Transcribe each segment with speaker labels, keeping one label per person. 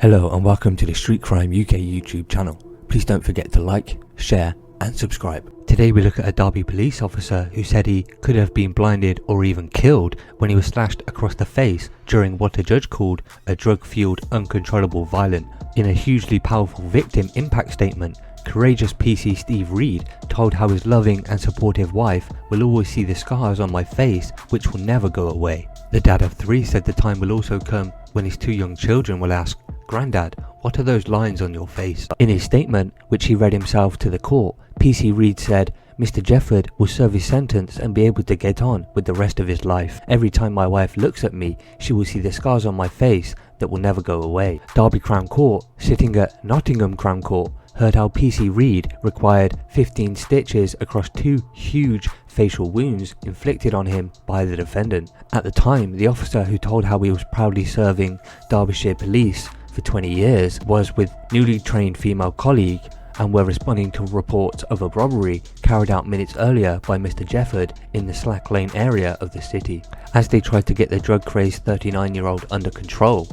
Speaker 1: Hello and welcome to the Street Crime UK YouTube channel. Please don't forget to like, share and subscribe. Today we look at a Derby police officer who said he could have been blinded or even killed when he was slashed across the face during what a judge called a drug-fueled uncontrollable violence. In a hugely powerful victim impact statement, courageous PC Steve Reid told how his loving and supportive wife will always see the scars on my face which will never go away. The dad of 3 said the time will also come when his 2 young children will ask, "Grandad, what are those lines on your face?" In his statement, which he read himself to the court, PC Reid said, "Mr. Jefford will serve his sentence and be able to get on with the rest of his life. Every time my wife looks at me, she will see the scars on my face that will never go away." Derby Crown Court, sitting at Nottingham Crown Court, heard how PC Reid required 15 stitches across 2 huge facial wounds inflicted on him by the defendant. At the time, the officer who told how he was proudly serving Derbyshire Police for 20 years was with newly trained female colleague and were responding to reports of a robbery carried out minutes earlier by Mr. Jefford in the Slack Lane area of the city. As they tried to get the drug-crazed 39-year-old under control,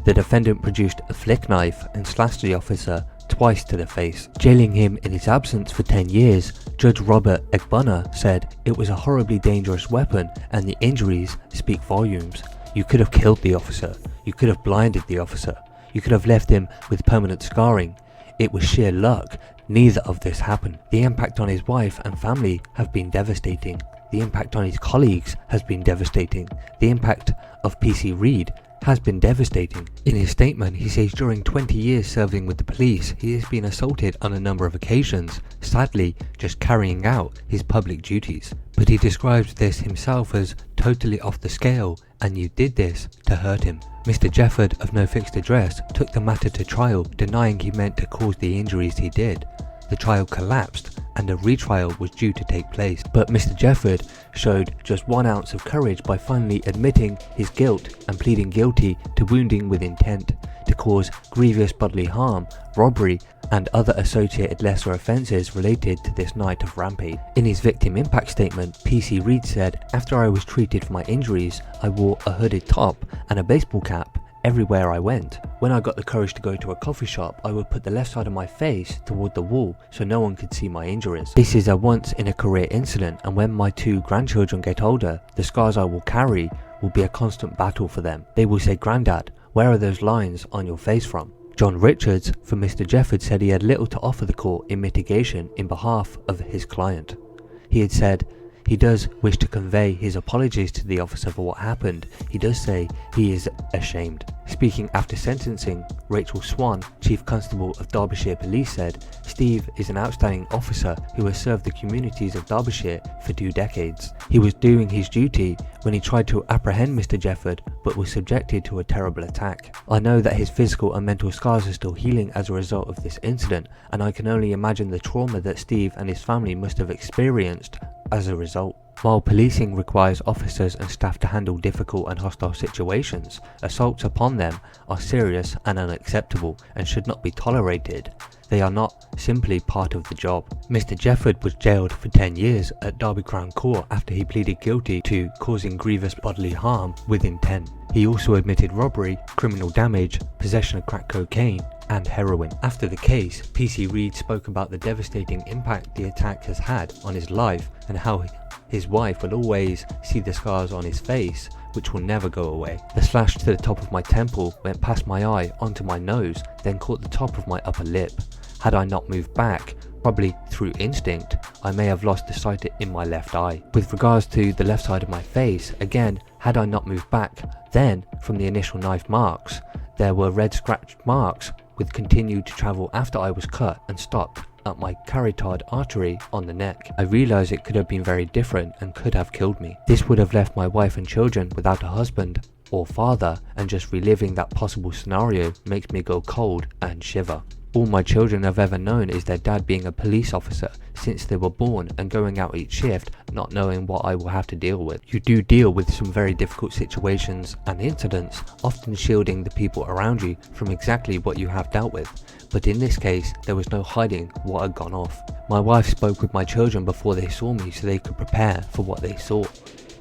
Speaker 1: the defendant produced a flick knife and slashed the officer twice to the face, jailing him in his absence for 10 years. Judge Robert Egbunna said it was a horribly dangerous weapon and the injuries speak volumes. You could have killed the officer. You could have blinded the officer. You could have left him with permanent scarring. It was sheer luck. Neither of this happened. The impact on his wife and family have been devastating. The impact on his colleagues has been devastating. The impact of PC Reid has been devastating. In his statement, he says during 20 years serving with the police, he has been assaulted on a number of occasions, sadly just carrying out his public duties. But he describes this himself as totally off the scale, and you did this to hurt him. Mr. Jefford, of no fixed address, took the matter to trial, denying he meant to cause the injuries he did. The trial collapsed and a retrial was due to take place, but Mr. Jefford showed just 1 ounce of courage by finally admitting his guilt and pleading guilty to wounding with intent to cause grievous bodily harm, robbery and other associated lesser offences related to this night of rampage. In his victim impact statement, PC Reid said, "After I was treated for my injuries, I wore a hooded top and a baseball cap everywhere I went. When I got the courage to go to a coffee shop, I would put the left side of my face toward the wall so no one could see my injuries. This is a once in a career incident, and when my 2 grandchildren get older, the scars I will carry will be a constant battle for them. They will say, 'Grandad, where are those lines on your face from?'" John Richards for Mr. Jefford said he had little to offer the court in mitigation in behalf of his client. He had said he does wish to convey his apologies to the officer for what happened. He does say he is ashamed. Speaking after sentencing, Rachel Swan, Chief Constable of Derbyshire Police, said, "Steve is an outstanding officer who has served the communities of Derbyshire for 2 decades. He was doing his duty when he tried to apprehend Mr. Jefford but was subjected to a terrible attack. I know that his physical and mental scars are still healing as a result of this incident, and I can only imagine the trauma that Steve and his family must have experienced as a result." While policing requires officers and staff to handle difficult and hostile situations, assaults upon them are serious and unacceptable and should not be tolerated. They are not simply part of the job. Mr. Jefford was jailed for 10 years at Derby Crown Court after he pleaded guilty to causing grievous bodily harm with intent. He also admitted robbery, criminal damage, possession of crack cocaine and heroin. After the case, PC Reid spoke about the devastating impact the attack has had on his life and how his wife will always see the scars on his face which will never go away. "The slash to the top of my temple went past my eye onto my nose, then caught the top of my upper lip. Had I not moved back, probably through instinct, I may have lost the sight in my left eye. With regards to the left side of my face, again, had I not moved back, then from the initial knife marks, there were red scratch marks which continued to travel after I was cut and stopped at my carotid artery on the neck. I realized it could have been very different and could have killed me. This would have left my wife and children without a husband or father, and just reliving that possible scenario makes me go cold and shiver. All my children have ever known is their dad being a police officer since they were born and going out each shift not knowing what I will have to deal with. You do deal with some very difficult situations and incidents, often shielding the people around you from exactly what you have dealt with. But in this case, there was no hiding what had gone off. My wife spoke with my children before they saw me so they could prepare for what they saw.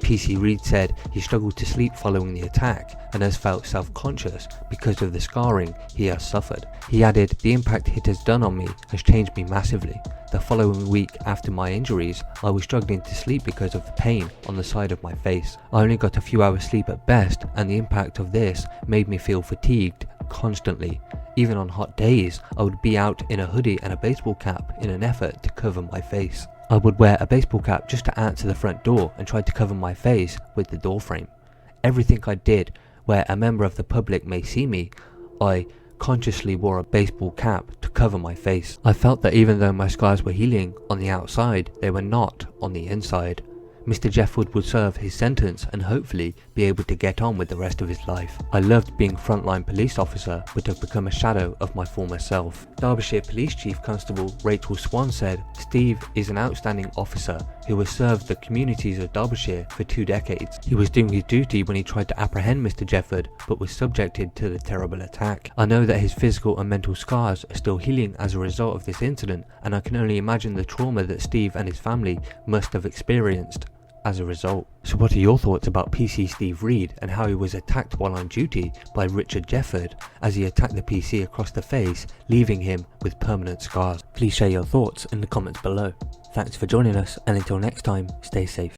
Speaker 1: PC Reid said he struggled to sleep following the attack and has felt self-conscious because of the scarring he has suffered. He added, "The impact it has done on me has changed me massively. The following week after my injuries, I was struggling to sleep because of the pain on the side of my face. I only got a few hours sleep at best, and the impact of this made me feel fatigued constantly. Even on hot days, I would be out in a hoodie and a baseball cap in an effort to cover my face. I would wear a baseball cap just to answer the front door and try to cover my face with the door frame. Everything I did where a member of the public may see me, I consciously wore a baseball cap to cover my face. I felt that even though my scars were healing on the outside, they were not on the inside. Mr. Jefford would serve his sentence and hopefully be able to get on with the rest of his life. I loved being frontline police officer, but have become a shadow of my former self." Derbyshire Police Chief Constable Rachel Swan said, "Steve is an outstanding officer who has served the communities of Derbyshire for 2 decades. He was doing his duty when he tried to apprehend Mr. Jefford, but was subjected to the terrible attack. I know that his physical and mental scars are still healing as a result of this incident, and I can only imagine the trauma that Steve and his family must have experienced as a result." So what are your thoughts about PC Steve Reid and how he was attacked while on duty by Richard Jefford as he attacked the PC across the face, leaving him with permanent scars? Please share your thoughts in the comments below. Thanks for joining us, and until next time, stay safe.